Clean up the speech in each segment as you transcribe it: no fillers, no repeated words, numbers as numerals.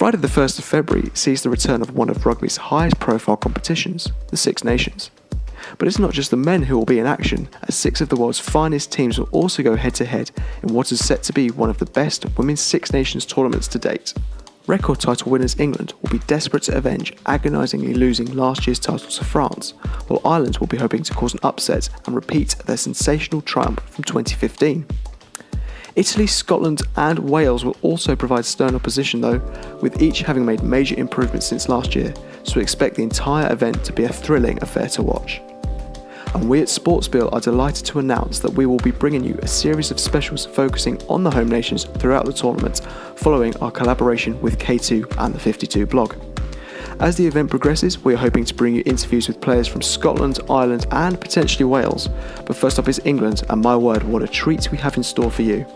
Friday the 1st of February sees the return of one of rugby's highest profile competitions, the Six Nations. But it's not just the men who will be in action, as 6 of the world's finest teams will also go head to head in what is set to be one of the best Women's Six Nations tournaments to date. Record title winners England will be desperate to avenge agonisingly losing last year's title to France, while Ireland will be hoping to cause an upset and repeat their sensational triumph from 2015. Italy, Scotland and Wales will also provide stern opposition though, with each having made major improvements since last year, so we expect the entire event to be a thrilling affair to watch. And we at SportSpiel are delighted to announce that we will be bringing you a series of specials focusing on the home nations throughout the tournament, following our collaboration with Caytoo and the 52 blog. As the event progresses, we are hoping to bring you interviews with players from Scotland, Ireland and potentially Wales, but first up is England, and my word, what a treat we have in store for you.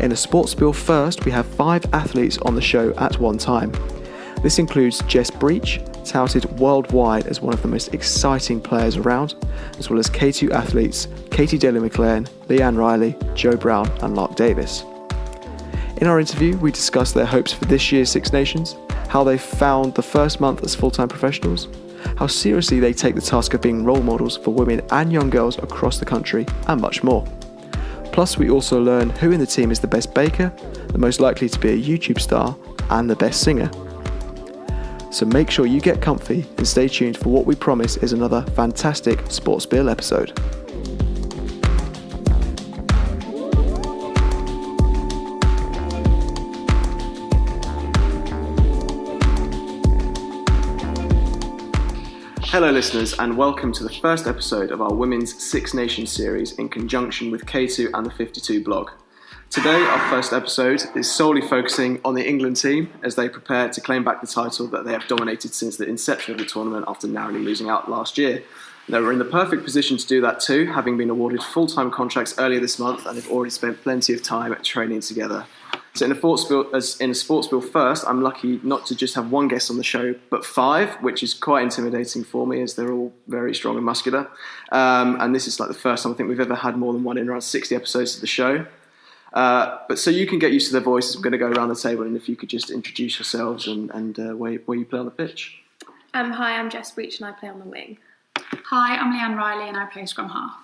In a SportSpiel first, we have 5 athletes on the show at one time. This includes Jess Breach, touted worldwide as one of the most exciting players around, as well as K2 athletes Katy Daley-McLean, Leanne Riley, Brown and Lark Davies. In our interview, we discuss their hopes for this year's Six Nations, how they found the first month as full-time professionals, how seriously they take the task of being role models for women and young girls across the country, and much more. Plus, we also learn who in the team is the best baker, the most likely to be a YouTube star, and the best singer. So make sure you get comfy and stay tuned for what we promise is another fantastic SportSpiel episode. Hello listeners, and welcome to the first episode of our Women's Six Nations series in conjunction with Caytoo and the 52 blog. Today, our first episode is solely focusing on the England team as they prepare to claim back the title that they have dominated since the inception of the tournament after narrowly losing out last year. They were in the perfect position to do that too, having been awarded full-time contracts earlier this month and have already spent plenty of time training together. So in a SportSpiel first, I'm lucky not to just have one guest on the show, but 5, which is quite intimidating for me as they're all very strong and muscular. And this is like the first time I think we've ever had more than one in around 60 episodes of the show. But so you can get used to their voices, I'm going to go around the table, and if you could just introduce yourselves and where you play on the pitch. Hi, I'm Jess Breach and I play on the wing. Hi, I'm Leanne Riley and I play scrum half.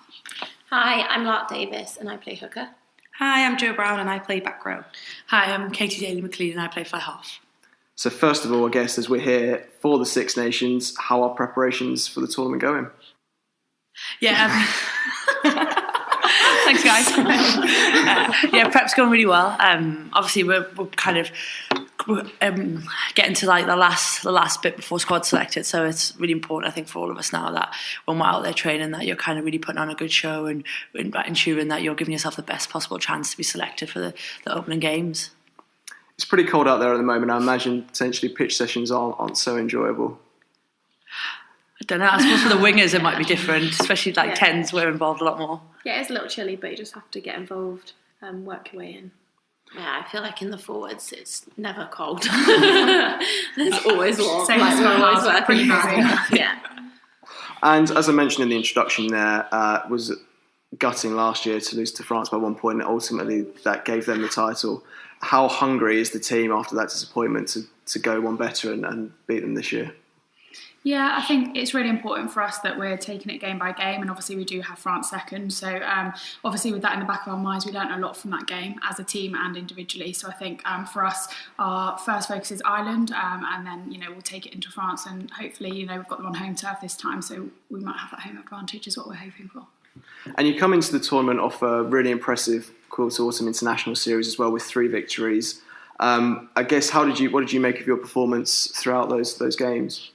Hi, I'm Lark Davies and I play hooker. Hi, I'm Brown and I play back row. Hi, I'm Katy Daley-McLean and I play fly half. So first of all, I guess as we're here for the Six Nations, how are preparations for the tournament going? Yeah, thanks guys. Prep's going really well. Obviously we're kind of getting to like the last bit before squad selected, so it's really important I think for all of us now that when we're out there training that you're kind of really putting on a good show and ensuring that you're giving yourself the best possible chance to be selected for the opening games. It's pretty cold out there at the moment. I imagine potentially pitch sessions aren't so enjoyable. I don't know, I suppose for the wingers it might be different, especially like 10s, we're involved a lot more. Yeah, it's a little chilly, but you just have to get involved and work your way in. Yeah, I feel like in the forwards it's never cold. There's always warm. Same like as we're always working pretty hard. Yeah. And as I mentioned in the introduction there, was gutting last year to lose to France by 1 point, and ultimately that gave them the title. How hungry is the team after that disappointment to go one better and beat them this year? Yeah, I think it's really important for us that we're taking it game by game, and obviously we do have France second. So obviously with that in the back of our minds, we learned a lot from that game as a team and individually. So I think for us, our first focus is Ireland, and then we'll take it into France, and hopefully we've got them on home turf this time, so we might have that home advantage is what we're hoping for. And you come into the tournament off a really impressive Quilter Autumn International Series as well with 3 victories. I guess what did you make of your performance throughout those games?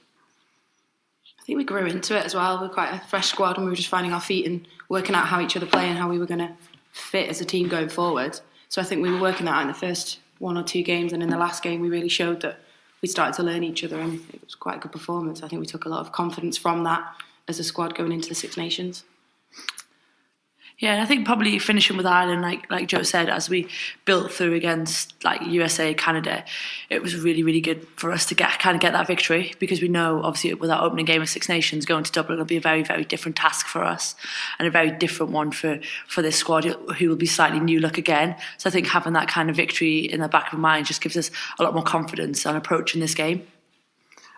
I think we grew into it as well. We're quite a fresh squad and we were just finding our feet and working out how each other play and how we were going to fit as a team going forward. So I think we were working that out in the first 1 or 2 games, and in the last game we really showed that we started to learn each other, and it was quite a good performance. I think we took a lot of confidence from that as a squad going into the Six Nations. Yeah, and I think probably finishing with Ireland, like Joe said, as we built through against like USA, Canada, it was really, really good for us to get that victory, because we know obviously with our opening game of Six Nations going to Dublin will be a very, very different task for us, and a very different one for this squad who will be slightly new look again. So I think having that kind of victory in the back of our mind just gives us a lot more confidence on approaching this game.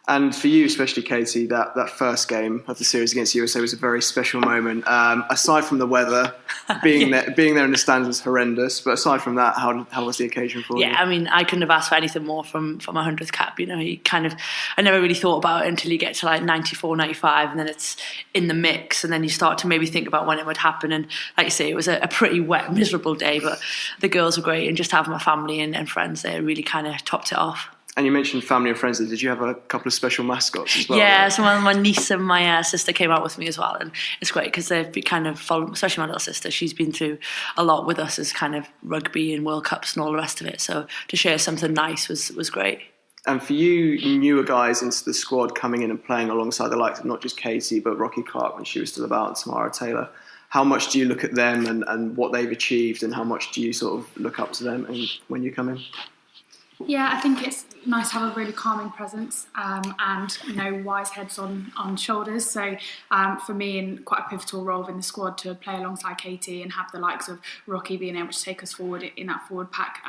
And for you, especially Katie, that first game of the series against USA was a very special moment. Aside from the weather, being there in the stands was horrendous. But aside from that, how was the occasion for you? Yeah, I mean, I couldn't have asked for anything more from my 100th cap. You know, I never really thought about it until you get to like 94, 95, and then it's in the mix, and then you start to maybe think about when it would happen. And like you say, it was a pretty wet, miserable day, but the girls were great, and just having my family and friends there really kind of topped it off. And you mentioned family and friends. Did you have a couple of special mascots as well? Yeah, so my niece and my sister came out with me as well, and it's great because they've been kind of following, especially my little sister. She's been through a lot with us as kind of rugby and World Cups and all the rest of it. So to share something nice was great. And for you newer guys into the squad coming in and playing alongside the likes of not just Katie but Rocky Clark when she was still about, and Tamara Taylor, how much do you look at them and what they've achieved, and how much do you sort of look up to them when you come in? Yeah, I think it's nice to have a really calming presence and wise heads on shoulders. So for me, in quite a pivotal role in the squad, to play alongside Katie and have the likes of Rocky being able to take us forward in that forward pack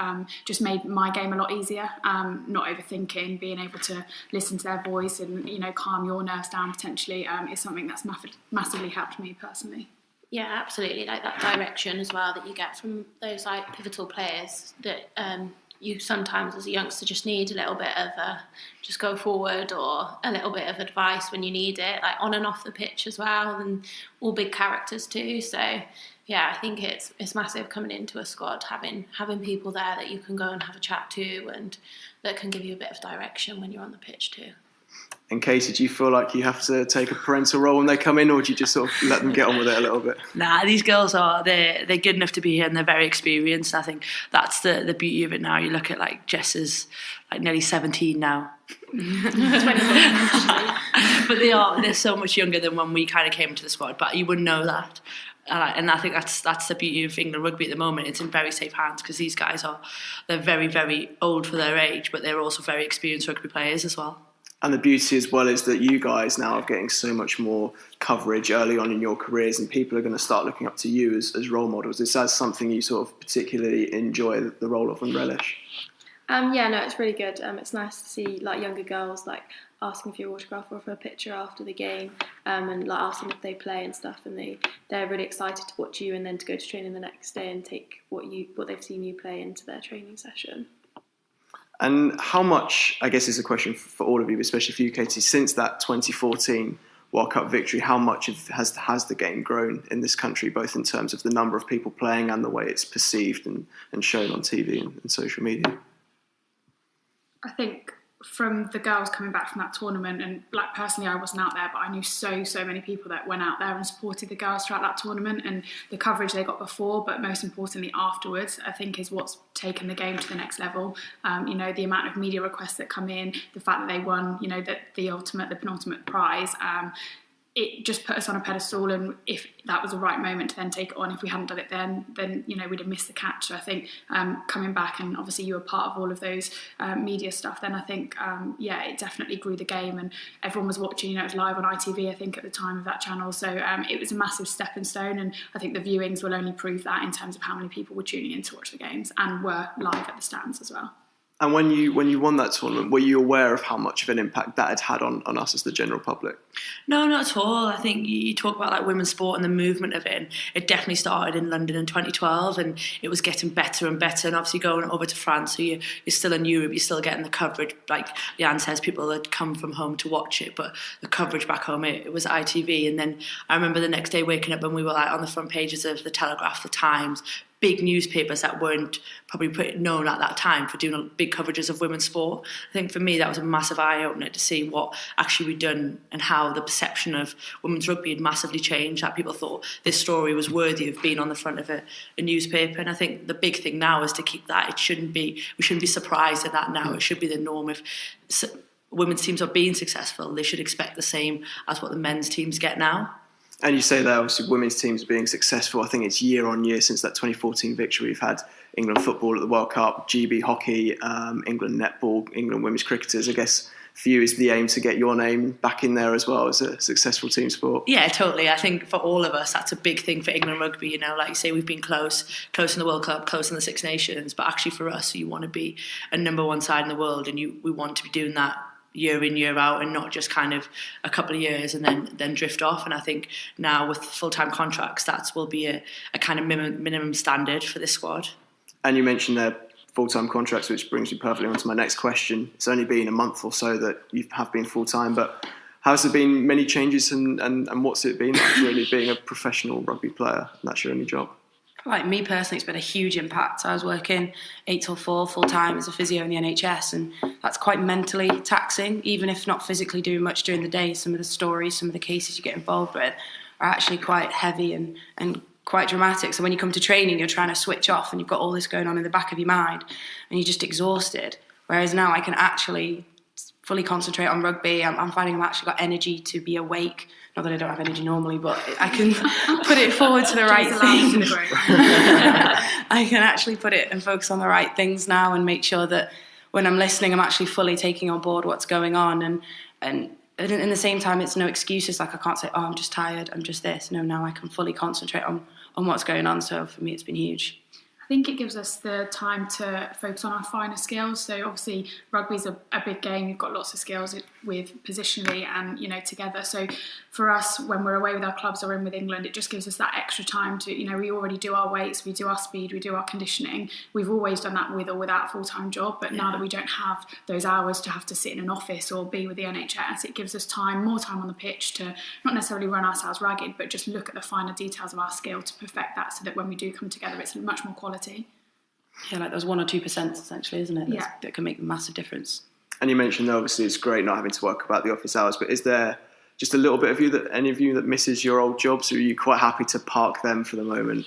just made my game a lot easier. Not overthinking, being able to listen to their voice and calm your nerves down potentially is something that's massively helped me personally. Yeah, absolutely. Like that direction as well that you get from those like pivotal players that you sometimes as a youngster just need a little bit of just go forward, or a little bit of advice when you need it, like on and off the pitch as well, and all big characters too. So yeah, I think it's massive coming into a squad, having people there that you can go and have a chat to and that can give you a bit of direction when you're on the pitch too. And Katie, do you feel like you have to take a parental role when they come in, or do you just sort of let them get on with it a little bit? Nah, these girls they're good enough to be here, and they're very experienced. I think that's the beauty of it now. You look at like Jess is like nearly 17 now. But they're so much younger than when we kind of came into the squad, but you wouldn't know that. And I think that's the beauty of England Rugby at the moment. It's in very safe hands because these guys they're very, very old for their age, but they're also very experienced rugby players as well. And the beauty as well is that you guys now are getting so much more coverage early on in your careers, and people are going to start looking up to you as role models. Is that something you sort of particularly enjoy the role of and relish? It's really good. It's nice to see like younger girls like asking for your autograph or for a picture after the game, and like asking if they play and stuff, and they're really excited to watch you and then to go to training the next day and take what they've seen you play into their training session. And how much, I guess is a question for all of you, especially for you, Katie, since that 2014 World Cup victory, how much has the game grown in this country, both in terms of the number of people playing and the way it's perceived and shown on TV and social media? I think from the girls coming back from that tournament, and like personally I wasn't out there, but I knew so many people that went out there and supported the girls throughout that tournament, and the coverage they got before, but most importantly afterwards, I think is what's taken the game to the next level. The amount of media requests that come in, the fact that they won, the penultimate prize, it just put us on a pedestal, and if that was the right moment to then take it on, if we hadn't done it then we'd have missed the catch. So I think coming back, and obviously you were part of all of those media stuff, then I think it definitely grew the game, and everyone was watching. It was live on ITV, I think, at the time of that channel. So it was a massive stepping stone, and I think the viewings will only prove that in terms of how many people were tuning in to watch the games and were live at the stands as well. And when you won that tournament, were you aware of how much of an impact that had on us as the general public? No, not at all. I think you talk about like women's sport and the movement of it, and it definitely started in London in 2012, and it was getting better and better. And obviously going over to France, so you're still in Europe, you're still getting the coverage. Like Leanne says, people had come from home to watch it, but the coverage back home, it was ITV. And then I remember the next day waking up and we were like on the front pages of the Telegraph, the Times, big newspapers that weren't probably known at that time for doing big coverages of women's sport. I think for me that was a massive eye-opener to see what actually we'd done and how the perception of women's rugby had massively changed, that people thought this story was worthy of being on the front of a newspaper. And I think the big thing now is to keep that. We shouldn't be surprised at that now. It should be the norm. If women's teams are being successful, they should expect the same as what the men's teams get now. And you say there, obviously, women's teams are being successful. I think it's year on year since that 2014 victory. We've had England football at the World Cup, GB hockey, England netball, England women's cricketers. I guess for you is the aim to get your name back in there as well as a successful team sport. Yeah, totally. I think for all of us, that's a big thing for England rugby. You know, like you say, we've been close in the World Cup, close in the Six Nations. But actually for us, you want to be a number one side in the world, and we want to be doing that year in, year out, and not just kind of a couple of years and then drift off. And I think now with full-time contracts, that will be a kind of minimum standard for this squad. And you mentioned their full-time contracts, which brings me perfectly on to my next question. It's only been a month or so that you have been full-time, but has there been many changes and what's it been like really being a professional rugby player and that's your only job? Like me personally, it's been a huge impact. I was working 8 till 4 full time as a physio in the NHS, and that's quite mentally taxing, even if not physically doing much during the day. Some of the stories, some of the cases you get involved with are actually quite heavy and quite dramatic. So when you come to training, you're trying to switch off and you've got all this going on in the back of your mind and you're just exhausted. Whereas now I can actually fully concentrate on rugby. I'm finding I've actually got energy to be awake. Not that I don't have energy normally, but I can put it forward to the right things. I can actually put it and focus on the right things now and make sure that when I'm listening, I'm actually fully taking on board what's going on. And in the same time, it's no excuses. Like I can't say, oh, I'm just tired, I'm just this. No, now I can fully concentrate on what's going on. So for me, it's been huge. I think it gives us the time to focus on our finer skills. So obviously rugby's a big game. You've got lots of skills with positionally and, you know, together. So for us, when we're away with our clubs or in with England, it just gives us that extra time to, you know, we already do our weights, we do our speed, we do our conditioning. We've always done that with or without a full-time job. But now that we don't have those hours to have to sit in an office or be with the NHS, it gives us more time on the pitch to not necessarily run ourselves ragged, but just look at the finer details of our skill to perfect that so that when we do come together, it's much more quality. Yeah, like those 1 or 2% essentially, isn't it? That can make a massive difference. And you mentioned that obviously it's great not having to work about the office hours, but is there just a little bit of you that misses your old jobs, or are you quite happy to park them for the moment?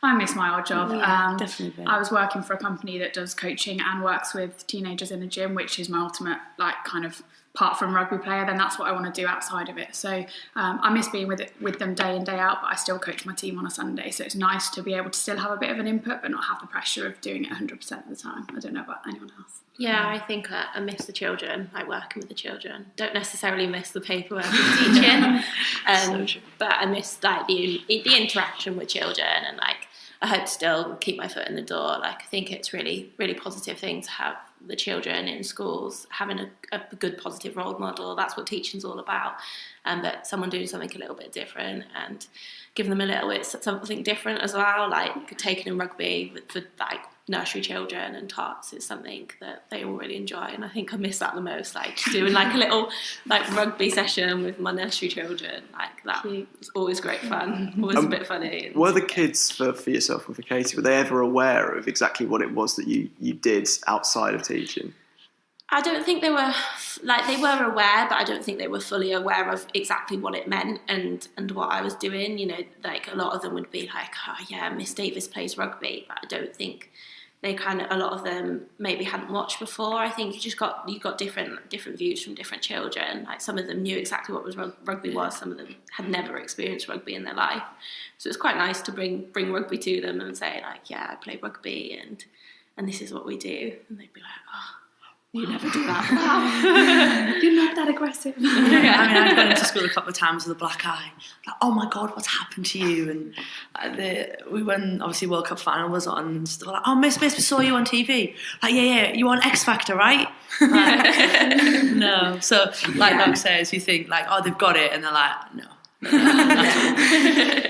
I miss my old job. Yeah, definitely. I was working for a company that does coaching and works with teenagers in a gym, which is my ultimate, like, kind of apart from rugby player, then that's what I want to do outside of it. So I miss being with them day in, day out, but I still coach my team on a Sunday. So it's nice to be able to still have a bit of an input, but not have the pressure of doing it 100% of the time. I don't know about anyone else. Yeah, I think I miss the children, like working with the children. Don't necessarily miss the paperwork and teaching, but I miss like the interaction with children, and like I hope to still keep my foot in the door. Like I think it's really, really positive thing to have the children in schools having a good positive role model. That's what teaching's all about, but someone doing something a little bit different and giving them a little bit something different as well, like taking in rugby for like nursery children and tots is something that they all really enjoy, and I think I miss that the most, like doing like a little like rugby session with my nursery children. Like that was always great fun, always a bit funny. Were the kids for yourself and for Katie, were they ever aware of exactly what it was that you did outside of teaching? I don't think they were, like, they were aware, but I don't think they were fully aware of exactly what it meant and what I was doing. You know, like a lot of them would be like, oh yeah, Miss Davis plays rugby, but I don't think they a lot of them maybe hadn't watched before. I think you got different views from different children. Like some of them knew exactly what rugby was, some of them had never experienced rugby in their life. So it's quite nice to bring rugby to them and say like, yeah, I play rugby and this is what we do. And they'd be like, oh, you never do that. Wow. You're not that aggressive. Yeah. I mean, I've gone into school a couple of times with a black eye. Like, oh my God, what's happened to you? And we went, obviously, World Cup final was on. And they were like, oh, Miss, we saw you on TV. Like, yeah, you on X Factor, right? Like, no. So, like Lark says, you think, like, oh, they've got it. And they're like, no.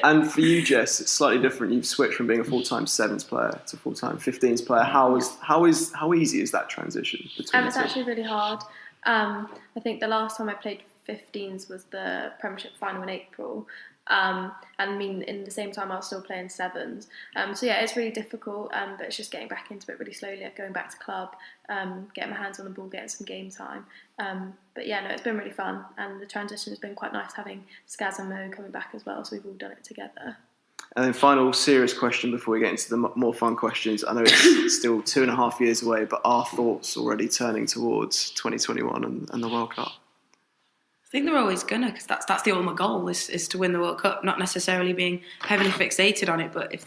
And for you, Jess, it's slightly different. You've switched from being a full-time sevens player to full-time 15s player. How easy is that transition between It's actually really hard. I think the last time I played 15s was the Premiership final in April. And I mean, in the same time I was still playing sevens. So yeah, it's really difficult, but it's just getting back into it really slowly, like going back to club, getting my hands on the ball, getting some game time. But yeah, no, it's been really fun, and the transition has been quite nice having Skaz and Mo coming back as well, so we've all done it together. And then final serious question before we get into the more fun questions. I know it's still 2.5 years away, but are thoughts already turning towards 2021 and the World Cup? I think they're always gonna, because that's the ultimate goal is to win the World Cup, not necessarily being heavily fixated on it. But if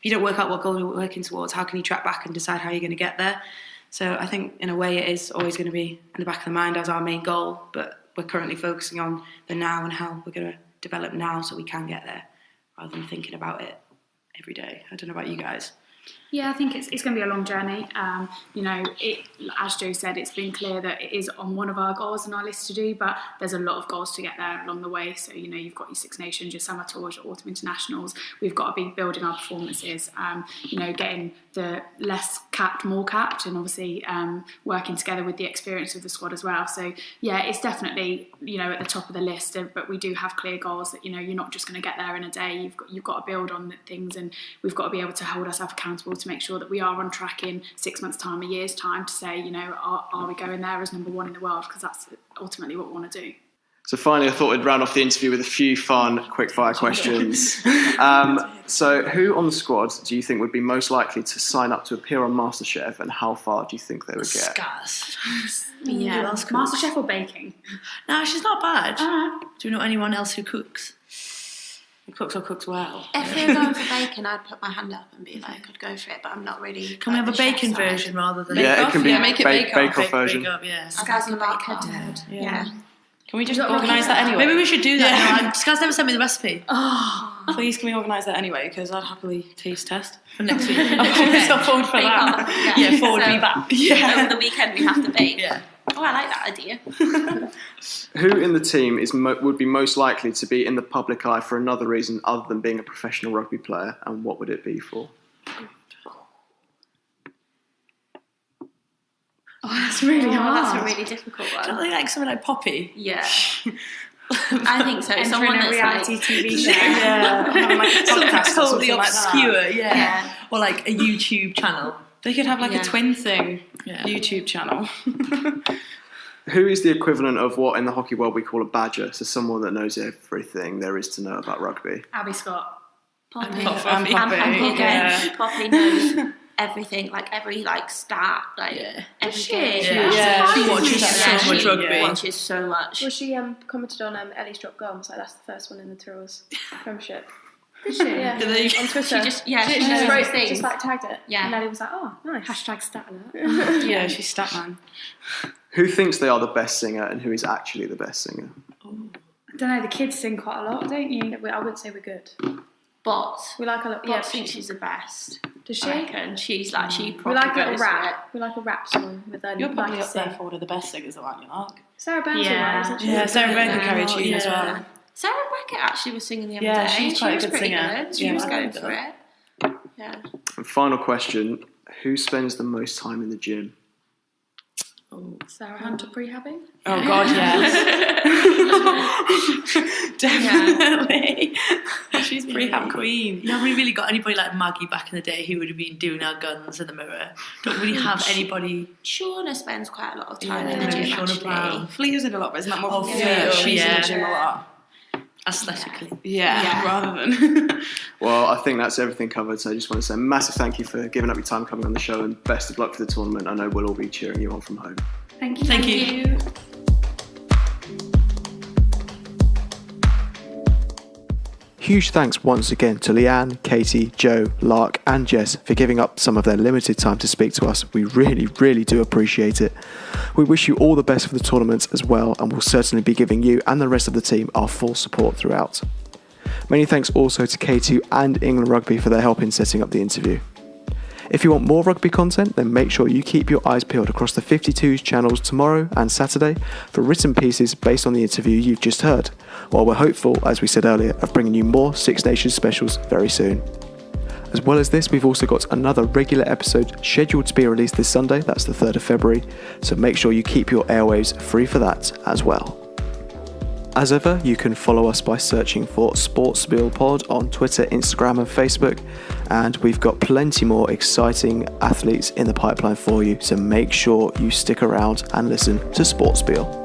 you don't work out what goal you're working towards, how can you track back and decide how you're going to get there? So I think in a way it is always going to be in the back of the mind as our main goal, but we're currently focusing on the now and how we're going to develop now so we can get there, rather than thinking about it every day. I don't know about you guys. Yeah, I think it's going to be a long journey. As Joe said, it's been clear that it is on one of our goals on our list to do, but there's a lot of goals to get there along the way. So, you've got your Six Nations, your summer tours, your autumn internationals. We've got to be building our performances, getting the less capped, more capped, and obviously working together with the experience of the squad as well. So, yeah, it's definitely, at the top of the list, but we do have clear goals that, you're not just going to get there in a day. You've got to build on things, and we've got to be able to hold ourselves accountable to make sure that we are on track in 6 months' time, a year's time, to say, are we going there as number one in the world? Because that's ultimately what we want to do. So finally, I thought I'd round off the interview with a few fun, quick-fire questions. So who on the squad do you think would be most likely to sign up to appear on MasterChef, and how far do you think they would get? Scars. Yeah, MasterChef or baking? No, she's not bad. Do you know anyone else who cooks? Who cooks or cooks well? If we were going for bacon, I'd put my hand up and be like, I'd go for it, but I'm not really. Can we have a bacon version rather than it can be make it bake-off version. Yeah. Scars and bacon. Yeah. Can we just organise that anyway? Maybe we should do that. Yeah. Scars never sent me the recipe. Please, can we organise that anyway? Because I'd happily taste test for next week. I'll put myself forward for that. Yeah, forward me back. Yeah. Over the weekend we have to bake. Yeah. Oh, I like that idea. Who in the team would be most likely to be in the public eye for another reason other than being a professional rugby player, and what would it be for? Oh, that's really hard. That's a really difficult one. Don't they like something like Poppy? Yeah. I think so. Someone a that's reality like, TV show. Yeah. Like a podcast or Totally something obscure, like that. yeah. Or like a YouTube channel. They could have like a twin thing YouTube channel. Who is the equivalent of what in the hockey world we call a badger? So someone that knows everything there is to know about rugby. Abby Scott. Poppy. Poppy. Poppy knows everything, like every stat, every game. She watches so much rugby. Watches so much. Well, she commented on Ellie's drop goal. So that's the first one in the Tyrrells Premiership. Did she? Yeah. On Twitter. She just she just wrote things. Just tagged it. Yeah. And Ellie was like, oh, nice. #stat alert. Yeah, she's stat man. Who thinks they are the best singer and who is actually the best singer? I don't know, the kids sing quite a lot, don't you? I wouldn't say we're good. But we like a lot. I think she's the best. Does she? I reckon she's like she. We like a goes rap. We like a rap song with a. You're probably up there for one of the best singers, aren't you, Lark? Sarah Burns, isn't she? Yeah, Sarah Burns can carry a tune as well. Sarah Beckett actually was singing the other day. She's quite a good pretty singer. good. She was going for it. Yeah. And final question: who spends the most time in the gym? Sarah Hunter prehabbing? Oh God, yes. Definitely. She's prehab queen. You haven't really got anybody like Maggie back in the day who would have been doing our guns in the mirror. Don't really have anybody. Shauna spends quite a lot of time in the gym. Shauna Brown. Flea is in a lot, but isn't that more for Flea? She's in the gym a lot. Aesthetically. Yeah, rather than. Well, I think that's everything covered. So I just want to say a massive thank you for giving up your time coming on the show, and best of luck for the tournament. I know we'll all be cheering you on from home. Thank you. Thank you. Huge thanks once again to Leanne, Katie, Joe, Lark and Jess for giving up some of their limited time to speak to us. We really, really do appreciate it. We wish you all the best for the tournament as well, and we'll certainly be giving you and the rest of the team our full support throughout. Many thanks also to Kaytoo and England Rugby for their help in setting up the interview. If you want more rugby content, then make sure you keep your eyes peeled across the 52's channels tomorrow and Saturday for written pieces based on the interview you've just heard, while we're hopeful, as we said earlier, of bringing you more Six Nations specials very soon. As well as this, we've also got another regular episode scheduled to be released this Sunday, that's the 3rd of February, so make sure you keep your airwaves free for that as well. As ever, you can follow us by searching for SportSpiel Pod on Twitter, Instagram and Facebook, and we've got plenty more exciting athletes in the pipeline for you, so make sure you stick around and listen to SportSpiel.